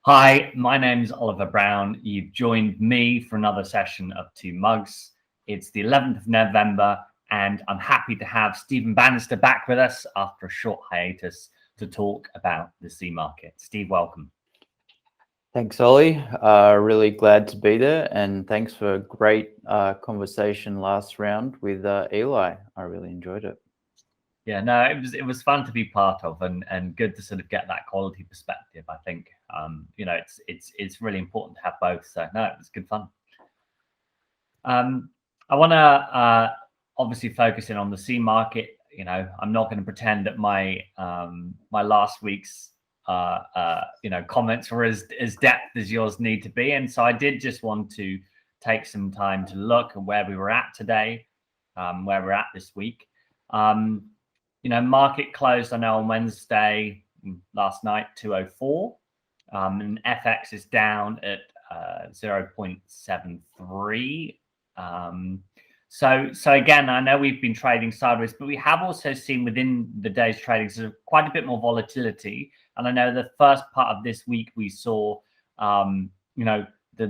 Hi, my name's Oliver Brown. You've joined me for another session of Two Mugs. It's the 11th of November, and I'm happy to have Stephen Bannister back with us after a short hiatus to talk about the C market. Steve, welcome. Thanks, Ollie. Really glad to be there, and thanks for a great conversation last round with Eli. I really enjoyed it. Yeah, no, it was fun to be part of, and good to sort of get that quality perspective. I think it's really important to have both. So no, it was good fun. I want to obviously focus in on the C market. I'm not going to pretend that my last week's comments were as depth as yours need to be, and so I did just want to take some time to look at where we were at today, where we're at this week. Market closed, I know, on Wednesday last night, 204, and FX is down at 0.73. So again, I know we've been trading sideways, but we have also seen within the day's trading quite a bit more volatility. And I know the first part of this week we saw, the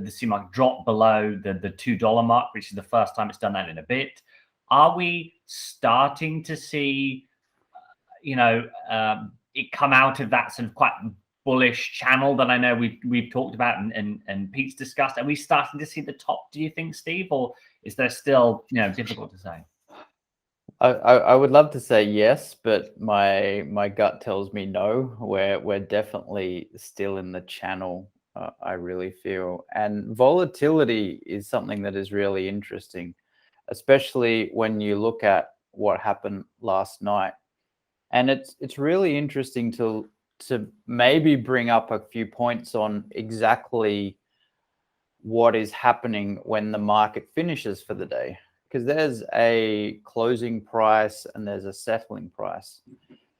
C market drop below the $2 mark, which is the first time it's done that in a bit. Are we starting to see, it come out of that sort of quite bullish channel that I know we've talked about and Pete's discussed? Are we starting to see the top, do you think, Steve, or is there still, difficult to say? I would love to say yes, but my gut tells me no. We're definitely still in the channel. I really feel, and volatility is something that is really interesting, especially when you look at what happened last night. And it's really interesting to maybe bring up a few points on exactly what is happening when the market finishes for the day, because there's a closing price and there's a settling price.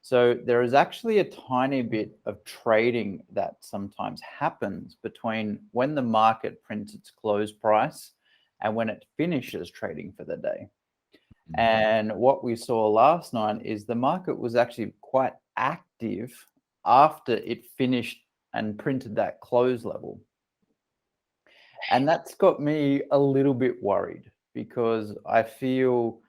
So there is actually a tiny bit of trading that sometimes happens between when the market prints its close price and when it finishes trading for the day. And what we saw last night is the market was actually quite active after it finished and printed that close level. And that's got me a little bit worried because I feel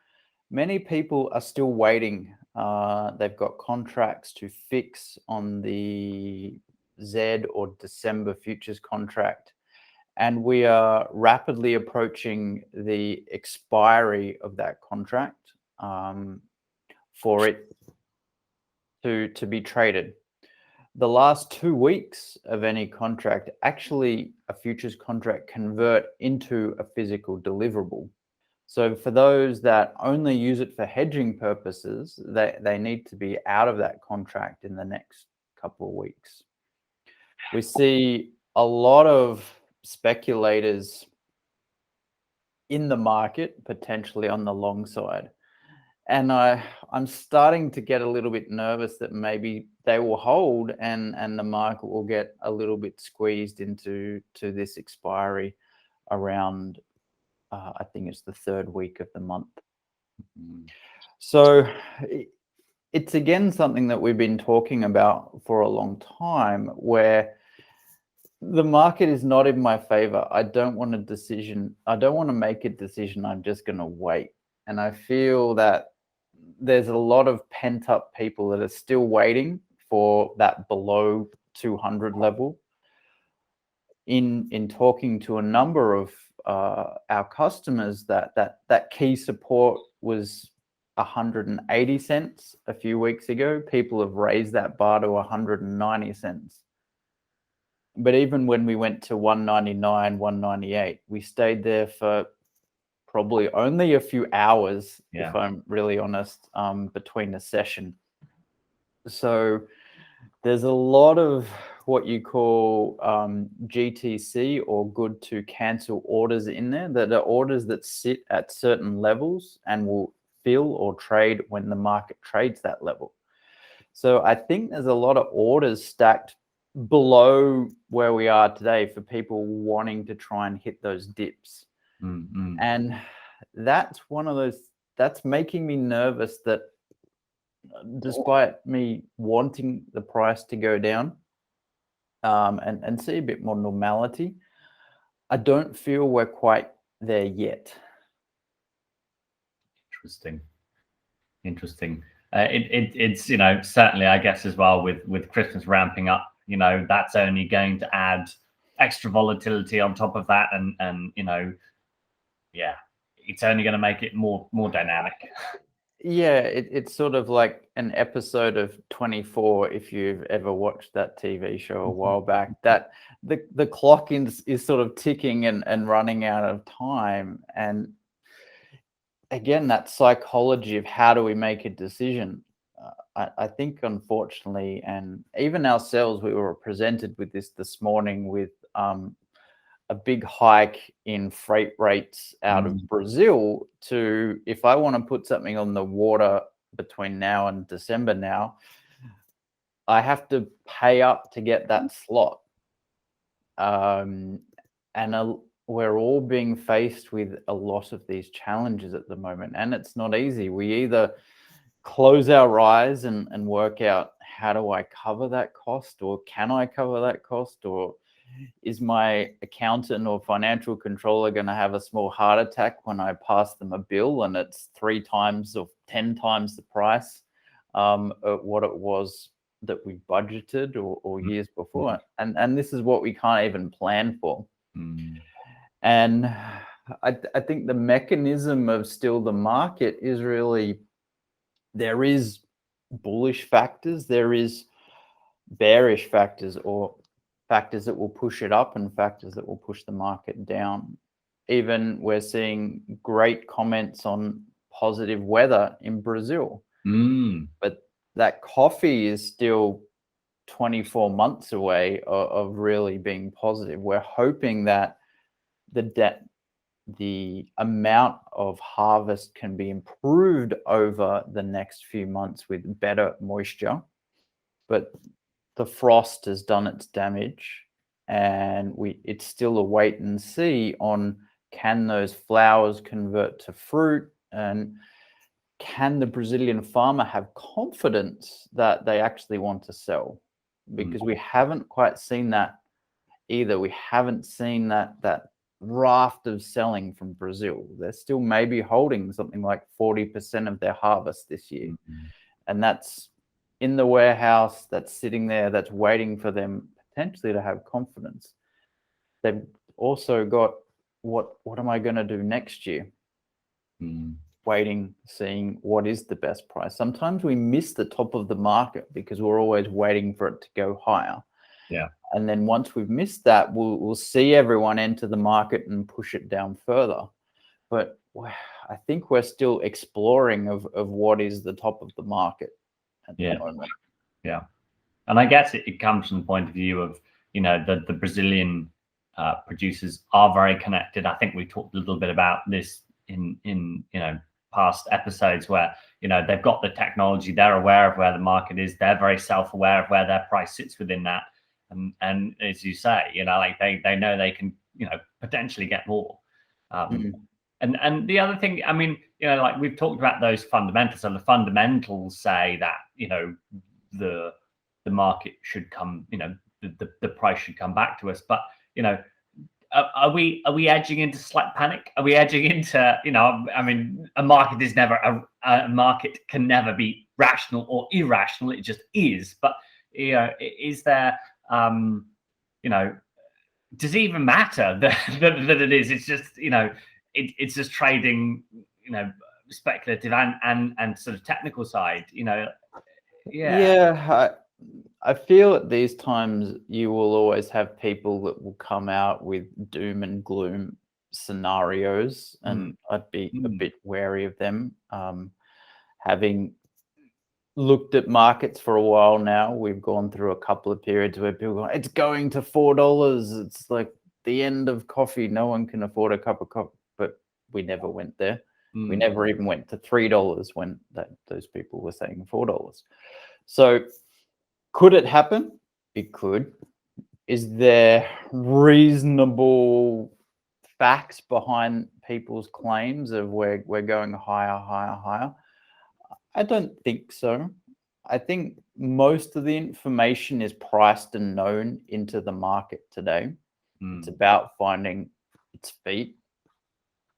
many people are still waiting. They've got contracts to fix on the Z or December futures contract. And we are rapidly approaching the expiry of that contract for it to be traded. The last 2 weeks of any contract, actually a futures contract convert into a physical deliverable. So for those that only use it for hedging purposes, they need to be out of that contract in the next couple of weeks. We see a lot of speculators in the market, potentially on the long side. And I'm starting to get a little bit nervous that maybe they will hold and the market will get a little bit squeezed into this expiry around, I think it's the third week of the month. So it's again something that we've been talking about for a long time, where the market is not in my favor. I don't want a decision. I don't want to make a decision. I'm just going to wait. And I feel that there's a lot of pent up people that are still waiting for that below 200 level. In talking to a number of our customers, that key support was 180 cents a few weeks ago. People have raised that bar to 190 cents. But even when we went to 199, 198, we stayed there for probably only a few hours, if I'm really honest, between the session. So there's a lot of what you call GTC, or good to cancel orders, in there, that are orders that sit at certain levels and will fill or trade when the market trades that level. So I think there's a lot of orders stacked below where we are today for people wanting to try and hit those dips. And that's one of those that's making me nervous, that despite me wanting the price to go down, and see a bit more normality. I don't feel we're quite there yet. Interesting. It's certainly, I guess, as well with Christmas ramping up, that's only going to add extra volatility on top of that, and yeah, it's only going to make it more dynamic. Yeah, it's sort of like an episode of 24, if you've ever watched that TV show a while back, that the clock is sort of ticking and running out of time. And again, that psychology of how do we make a decision? I think, unfortunately, and even ourselves, we were presented with this morning with a big hike in freight rates out of Brazil to, if I want to put something on the water between now and December now, I have to pay up to get that slot. And we're all being faced with a lot of these challenges at the moment, and it's not easy. We either close our eyes and work out, how do I cover that cost, or can I cover that cost, or is my accountant or financial controller going to have a small heart attack when I pass them a bill and it's 3 times or 10 times the price of what it was that we budgeted or years before? And this is what we can't even plan for. And I think the mechanism of still the market is really, there is bullish factors, there is bearish factors, or factors that will push it up and factors that will push the market down. Even we're seeing great comments on positive weather in Brazil, but that coffee is still 24 months away of really being positive. We're hoping that the amount of harvest can be improved over the next few months with better moisture, but the frost has done its damage, and it's still a wait and see on, can those flowers convert to fruit, and can the Brazilian farmer have confidence that they actually want to sell? Because we haven't quite seen that either. We haven't seen that raft of selling from Brazil. They're still maybe holding something like 40% of their harvest this year, and that's in the warehouse, that's sitting there, that's waiting for them potentially to have confidence. They've also got, what am I going to do next year? Waiting, seeing what is the best price. Sometimes we miss the top of the market because we're always waiting for it to go higher. Yeah. And then once we've missed that, we'll see everyone enter the market and push it down further. But I think we're still exploring of what is the top of the market at the moment. Yeah. And I guess it comes from the point of view of, the Brazilian producers are very connected. I think we talked a little bit about this in past episodes where, they've got the technology, they're aware of where the market is, they're very self-aware of where their price sits within that. And as you say, like they know they can, potentially get more. And the other thing, I mean, like we've talked about those fundamentals. So the fundamentals say that, the market should come, the price should come back to us. But, are we edging into slight panic? Are we edging into, I mean, a market is never, a market can never be rational or irrational. It just is. But, is there, does it even matter that it is? It's just, it's just trading, speculative and sort of technical side, I feel at these times you will always have people that will come out with doom and gloom scenarios, and I'd be a bit wary of them. Having looked at markets for a while now, we've gone through a couple of periods where people go, it's going to $4. It's like the end of coffee. No one can afford a cup of coffee. But we never went there. We never even went to $3 when those people were saying $4. So could it happen? It could. Is there reasonable facts behind people's claims of we're going higher, higher, higher? I don't think so. I think most of the information is priced and known into the market today. It's about finding its feet.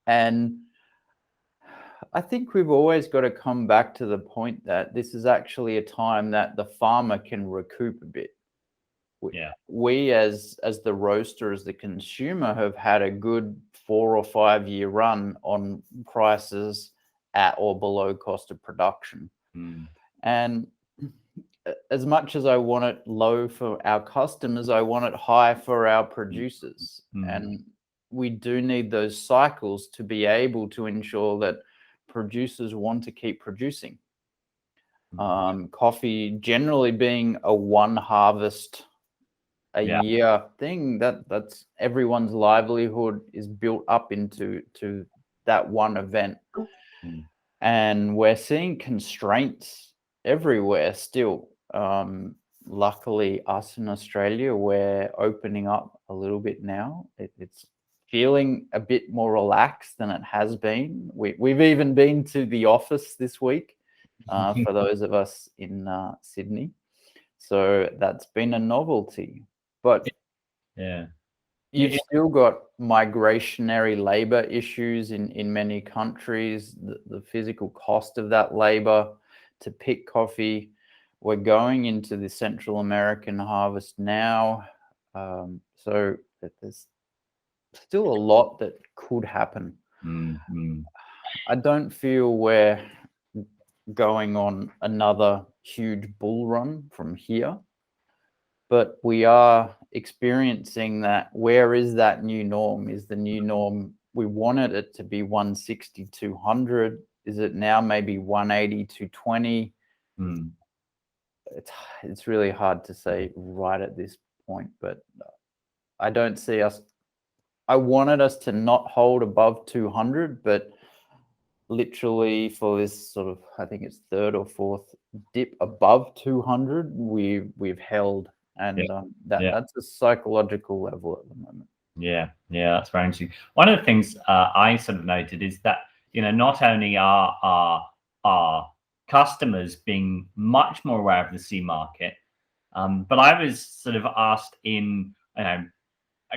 And I think we've always got to come back to the point that this is actually a time that the farmer can recoup a bit. We as the roaster, as the consumer, have had a good 4 or 5 year run on prices at or below cost of production. And as much as I want it low for our customers, I want it high for our producers. And we do need those cycles to be able to ensure that producers want to keep producing. Coffee generally being a one harvest a year thing, that's everyone's livelihood is built up into that one event. And we're seeing constraints everywhere still. Luckily, us in Australia, we're opening up a little bit now. It's feeling a bit more relaxed than it has been. We've even been to the office this week for those of us in Sydney. So that's been a novelty. But you've still got migrationary labor issues in many countries, the physical cost of that labor to pick coffee. We're going into the Central American harvest now. So there's still a lot that could happen. I don't feel we're going on another huge bull run from here, but we are experiencing that. Where is that new norm? Is the new norm, we wanted it to be 160, 200. Is it now maybe 180, 220? It's really hard to say right at this point, but I don't see us. I wanted us to not hold above 200, but literally for this sort of, I think it's third or fourth dip above 200, we've held, and that's a psychological level at the moment. Yeah, that's very interesting. One of the things I sort of noted is that, not only are our customers being much more aware of the sea market, but I was sort of asked in a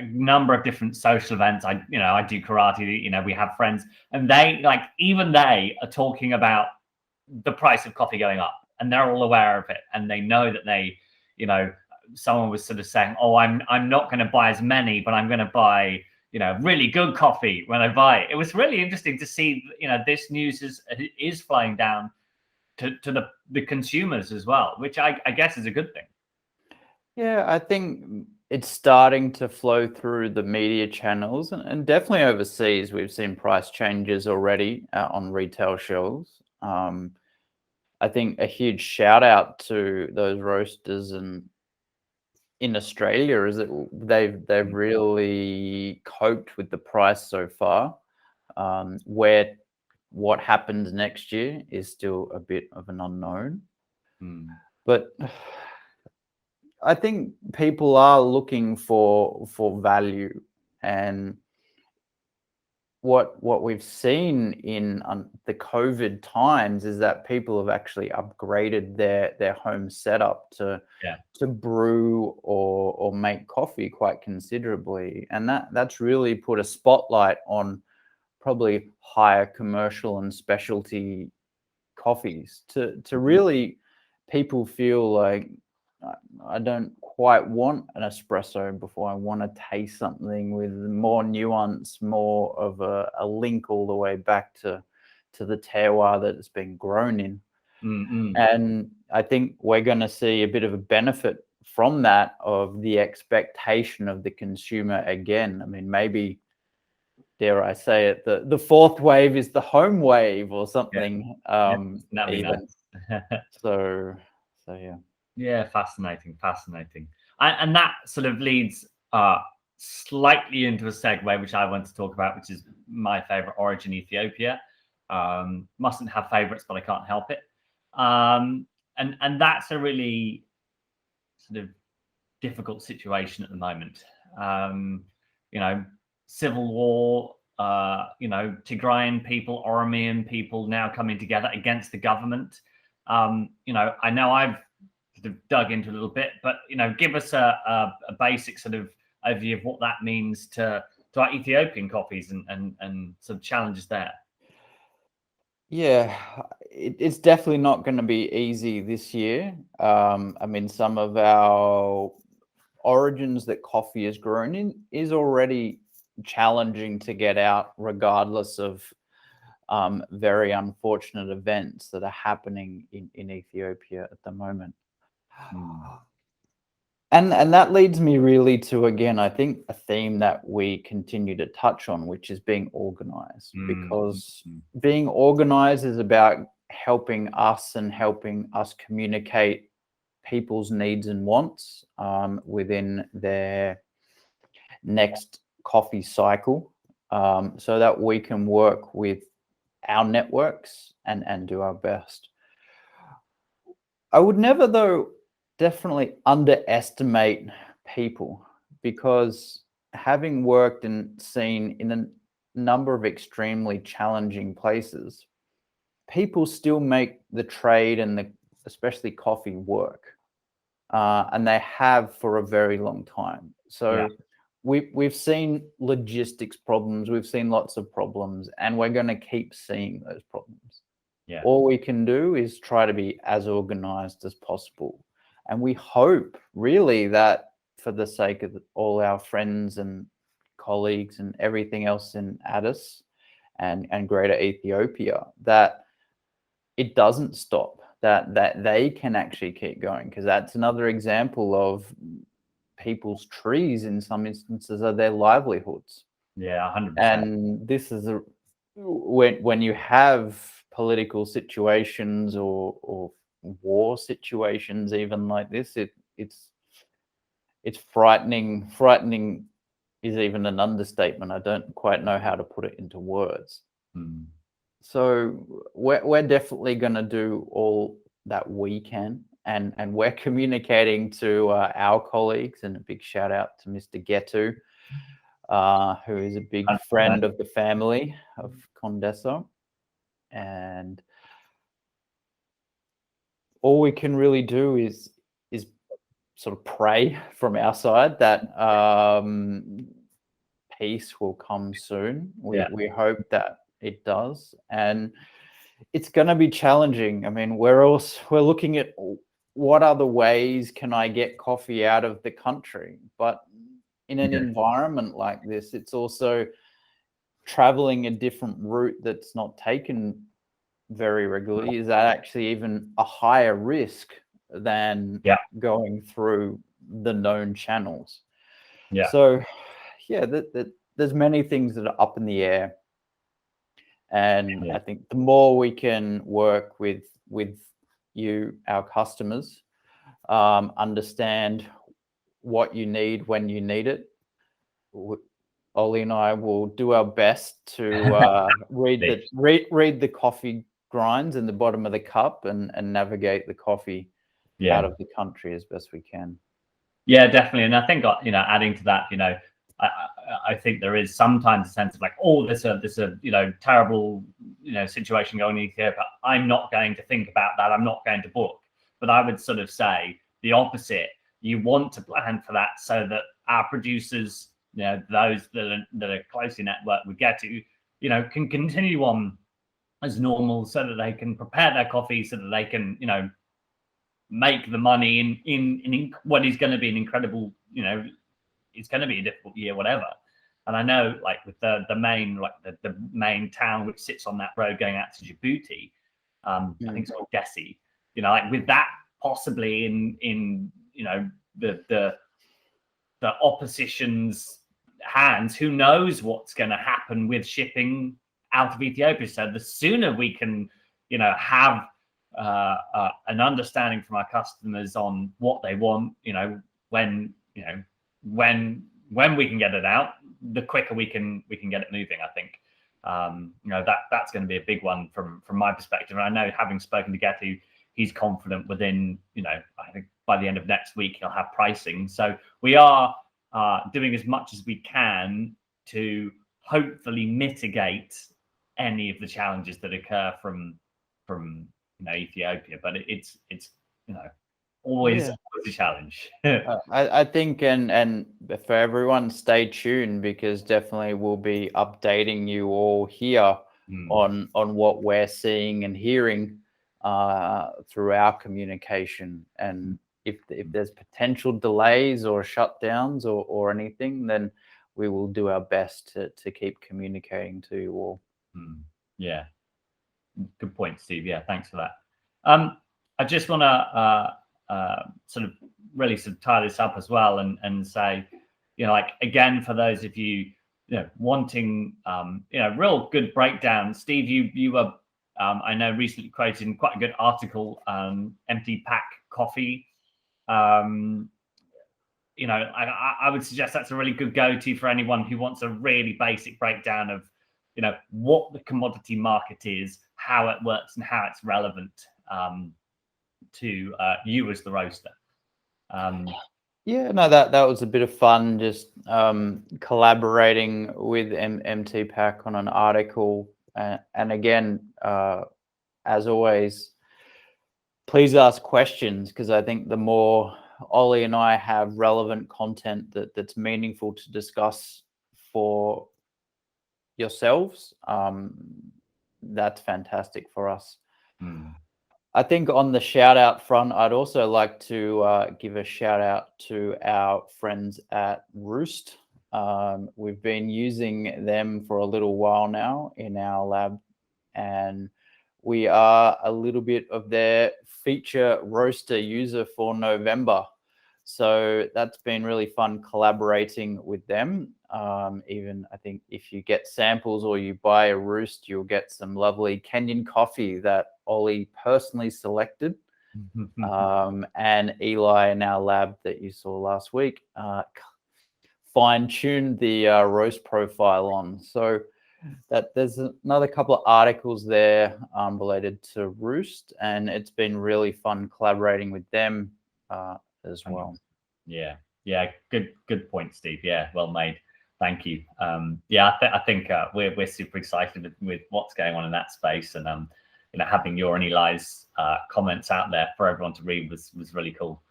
number of different social events. I do karate, we have friends, and they are talking about the price of coffee going up, and they're all aware of it, and they know that someone was sort of saying, oh, I'm not going to buy as many, but I'm going to buy really good coffee when I buy it. It was really interesting to see this news is flying down to the consumers as well, which I guess is a good thing. Yeah, I think it's starting to flow through the media channels, and definitely overseas. We've seen price changes already on retail shelves. I think a huge shout out to those roasters and in Australia is that they've really coped with the price so far. Where what happens next year is still a bit of an unknown. But I think people are looking for value, and what we've seen in the COVID times is that people have actually upgraded their home setup to brew or make coffee quite considerably, and that's really put a spotlight on probably higher commercial and specialty coffees to really people feel like I don't quite want an espresso before I want to taste something with more nuance, more of a link all the way back to the terroir that it's been grown in. And I think we're going to see a bit of a benefit from that, of the expectation of the consumer again. I mean, maybe, dare I say it, the fourth wave is the home wave or something. Even. Nice. So yeah. Yeah, fascinating. And that sort of leads slightly into a segue, which I want to talk about, which is my favorite origin, Ethiopia. Mustn't have favorites, but I can't help it. And that's a really sort of difficult situation at the moment. Civil war, Tigrayan people, Oromian people now coming together against the government. I know I've sort of dug into a little bit, but give us a basic sort of overview of what that means to our Ethiopian coffees and some challenges there. Yeah, it's definitely not going to be easy this year. I mean, some of our origins that coffee is grown in is already challenging to get out, regardless of very unfortunate events that are happening in Ethiopia at the moment. And that leads me really to, again, I think a theme that we continue to touch on, which is being organized, because being organized is about helping us communicate people's needs and wants within their next coffee cycle, so that we can work with our networks and do our best. I would never, though, definitely underestimate people, because having worked and seen in a number of extremely challenging places, people still make the trade and especially coffee work, and they have for a very long time. So we've seen logistics problems, we've seen lots of problems, and we're going to keep seeing those problems. All we can do is try to be as organized as possible. And we hope really that, for the sake of all our friends and colleagues and everything else in Addis and Greater Ethiopia, that it doesn't stop, that they can actually keep going, because that's another example of people's trees, in some instances, are their livelihoods. 100%. And this is when you have political situations or war situations even like this, it's frightening. Frightening is even an understatement. I don't quite know how to put it into words. So we're definitely going to do all that we can, and we're communicating to our colleagues, and a big shout out to Mr. Getu, who is a big friend of the family of Condesa. And all we can really do is sort of pray from our side that peace will come soon. We hope that it does, and it's going to be challenging. I mean, we're looking at what other ways can I get coffee out of the country, but in an environment like this, it's also traveling a different route that's not taken very regularly. Is that actually even a higher risk than going through the known channels? So there's many things that are up in the air, and I think the more we can work with you, our customers, understand what you need when you need it, Ollie and I will do our best to read the coffee grinds in the bottom of the cup and navigate the coffee out of the country as best we can. Yeah, definitely. And I think, adding to that, I think there is sometimes a sense of like, oh, there's a terrible, situation going on in Ethiopia. I'm not going to think about that. I'm not going to book. But I would sort of say the opposite. You want to plan for that so that our producers, those that are closely networked with Getu, can continue on as normal, so that they can prepare their coffee, so that they can, make the money in what is going to be an incredible, it's going to be a difficult year, whatever. And I know, like, with the main town which sits on that road going out to Djibouti, I think it's called Dessie. Like, with that possibly in the opposition's hands, who knows what's going to happen with shipping out of Ethiopia. So the sooner we can, have an understanding from our customers on what they want, when we can get it out, the quicker we can get it moving. I think that's going to be a big one from my perspective. And I know, having spoken to Getu, he's confident within, I think by the end of next week he'll have pricing. So we are doing as much as we can to hopefully mitigate any of the challenges that occur from Ethiopia. But it's always Yeah. a challenge. I think, and for everyone, stay tuned, because definitely we'll be updating you all here on what we're seeing and hearing through our communication. And if there's potential delays or shutdowns or anything, then we will do our best to keep communicating to you all. Yeah, good point, Steve. Yeah, thanks for that. I just want to sort of really sort of tie this up as well, and say, you know, like, again, for those of you, you know, wanting you know, real good breakdown, Steve, you were I know recently quoted in quite a good article, empty pack coffee. You know, I would suggest that's a really good go-to for anyone who wants a really basic breakdown of, you know, what the commodity market is, how it works, and how it's relevant to you as the roaster. Yeah, no, that was a bit of fun, just collaborating with MT Pack on an article. And again, as always, please ask questions, because I think the more Ollie and I have relevant content that's meaningful to discuss for yourselves, that's fantastic for us. I think on the shout out front, I'd also like to give a shout out to our friends at Roost. We've been using them for a little while now in our lab, and we are a little bit of their feature roaster user for November. So that's been really fun collaborating with them. Even I think if you get samples or you buy a Roost, you'll get some lovely Kenyan coffee that Ollie personally selected. And Eli in our lab that you saw last week fine-tuned the roast profile on. So that there's another couple of articles there related to Roost, and it's been really fun collaborating with them as well. Yeah, good point, Steve. Yeah, well made. Thank you. Yeah, I think we're super excited with what's going on in that space, and you know, having your and Eli's comments out there for everyone to read was really cool.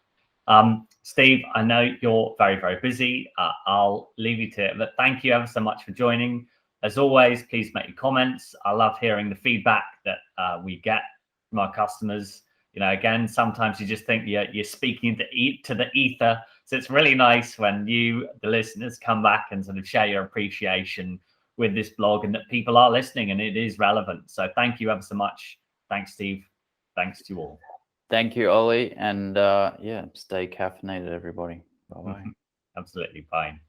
Steve, I know you're very busy. I'll leave you to it, but thank you ever so much for joining. As always, please make your comments. I love hearing the feedback that we get from our customers. You know, again, sometimes you just think you're speaking to the ether. So it's really nice when you, the listeners, come back and sort of share your appreciation with this blog, and that people are listening and it is relevant. So thank you ever so much. Thanks, Steve. Thanks to you all. Thank you, Ollie. And yeah, stay caffeinated, everybody. Bye-bye. Absolutely fine.